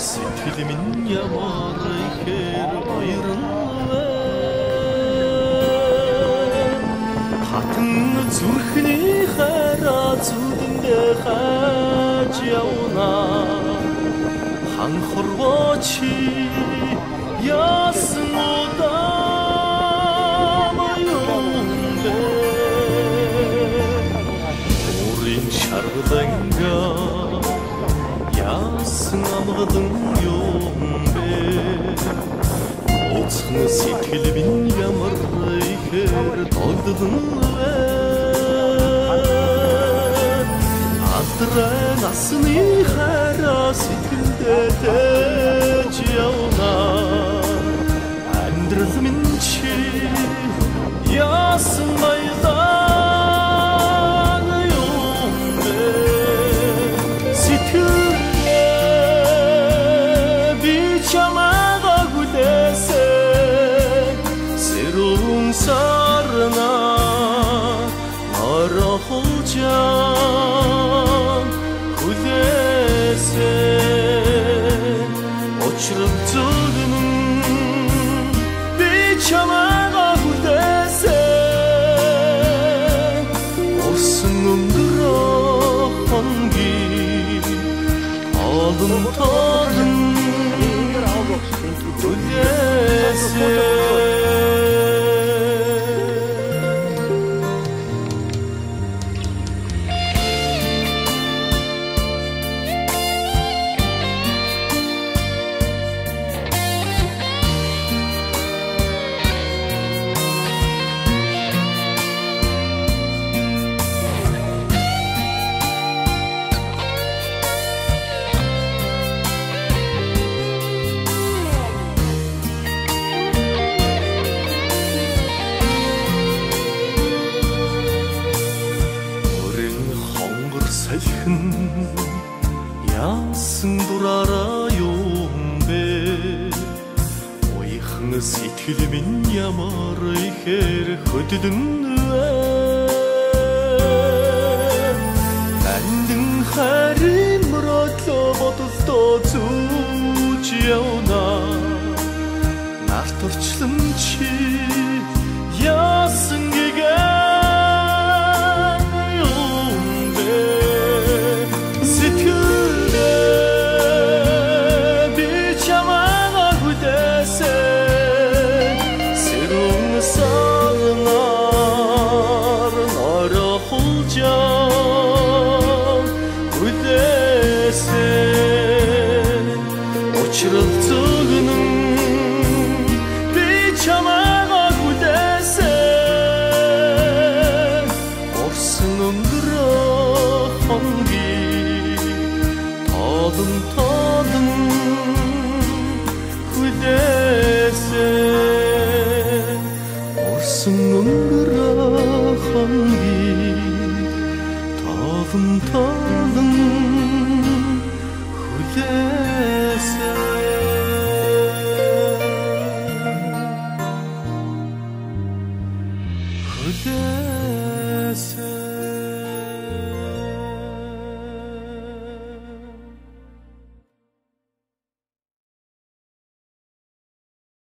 Сэтгэлмэн ямар ихээр баярлалаа хатан зүрхний хараа зүдэндээ хааж явна ханхорвочи яасан удаа моёндэ урин шарганга яасан амгалан юм бэ оцхон сэтгэл минь ямар ихээр тогтдон вэ атраа насны хараа сэтгэлдээ тэж явна амьдрал минь чи яасан баялаг юм бэ сэтгэл sarna arahocan kulese oçruk zulmün bir çamağa kulese olsun umdura hangi aldım tadım kulese 야승 돌아라 용배 Сэтгэл минь ямар ихээр хөдөлн вэ Андин харин мөрөдлөө бодолдоо зүүж явна Нарт орчлон чи яасан гэгэн юм бэ Сэтгэлээ би чамайг хүлээсэн Сэрүүн сарнаар норохулж хүлээсэн Учрал зүгнэн би чамайг хүлээсэн Орсон өнгөрөх хоногийг тоодон хүлээсэн Орсон өнгөрөх хоногийг тоодон хүлээсэн